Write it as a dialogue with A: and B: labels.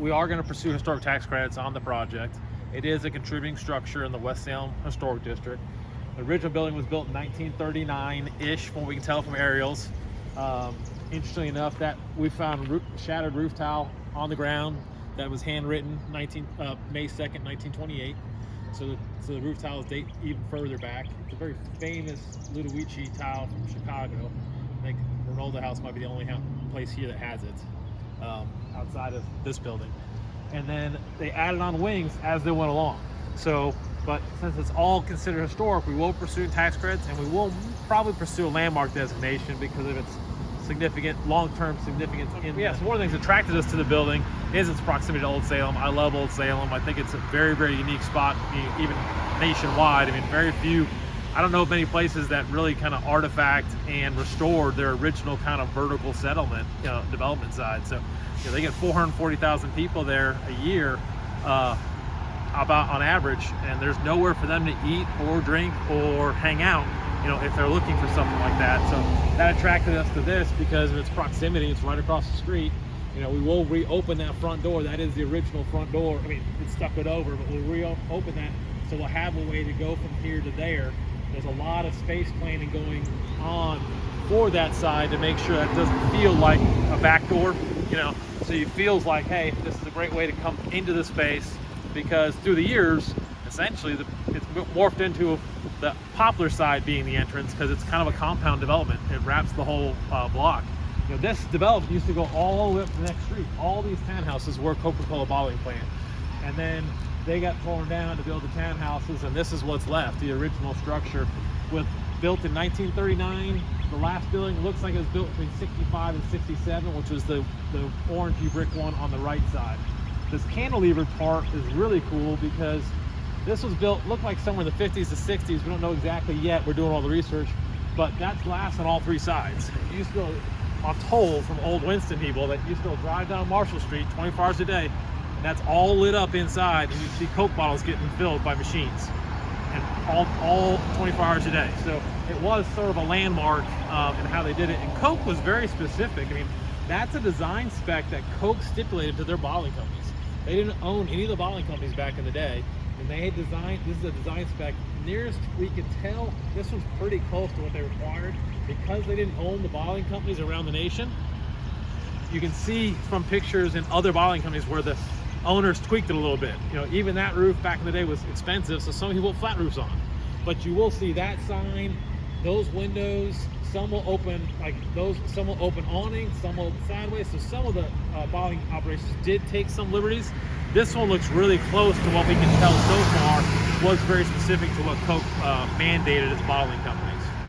A: we are going to pursue historic tax credits on the project. It is a contributing structure in the West Salem Historic District. The original building was built in 1939-ish, from what we can tell from aerials. Interestingly enough, that we found shattered roof tile on the ground that was handwritten May 2nd, 1928. So the roof tiles date even further back. It's a very famous Ludovici tile from Chicago. I think Ronaldo House might be the only place here that has it, outside of this building. And then they added on wings as they went along. So, but since it's all considered historic, we will pursue tax credits, and we will probably pursue a landmark designation because of its significant, long-term significance. Yeah, so one of the things that attracted us to the building is its proximity to Old Salem. I love Old Salem. I think it's a very, very unique spot, even nationwide. I mean, very few, I don't know of many places that really kind of artifact and restored their original kind of vertical settlement, development side. So, they get 440,000 people there a year, about on average, and there's nowhere for them to eat or drink or hang out, if they're looking for something like that. So that attracted us to this because of its proximity. It's right across the street. We will reopen that front door. That is the original front door. I mean, it's stuccoed over, but we'll reopen that, so we'll have a way to go from here to there. There's a lot of space planning going on for that side to make sure that doesn't feel like a back door, so it feels like, hey, this is a great way to come into the space, because through the years, essentially, it's morphed into the Poplar side being the entrance, because it's kind of a compound development. It wraps the whole block. This development used to go all the way up to the next street. All these townhouses were Coca-Cola bottling plant, and then they got torn down to build the townhouses, and this is what's left, the original structure, built in 1939. The last building looks like it was built between 65 and 67, which was the orangey brick one on the right side. This cantilever part is really cool because this was built, looked like somewhere in the 50s to 60s. We don't know exactly yet. We're doing all the research, but that's glass on all three sides. You used to go on toll from old Winston people that used to go drive down Marshall Street 24 hours a day, and that's all lit up inside, and you see Coke bottles getting filled by machines, and all 24 hours a day. So it was sort of a landmark in how they did it, and Coke was very specific. I mean, that's a design spec that Coke stipulated to their bottling companies. They didn't own any of the bottling companies back in the day, and they had designed, this is a design spec, nearest we could tell, this one's pretty close to what they required. Because they didn't own the bottling companies around the nation, you can see from pictures in other bottling companies where the owners tweaked it a little bit. Even that roof back in the day was expensive, so some people put flat roofs on. But you will see that sign, those windows, some will open like those, some will open awnings, some will open sideways. So some of the bottling operations did take some liberties. This one looks really close to what we can tell so far was very specific to what Coke mandated its bottling company.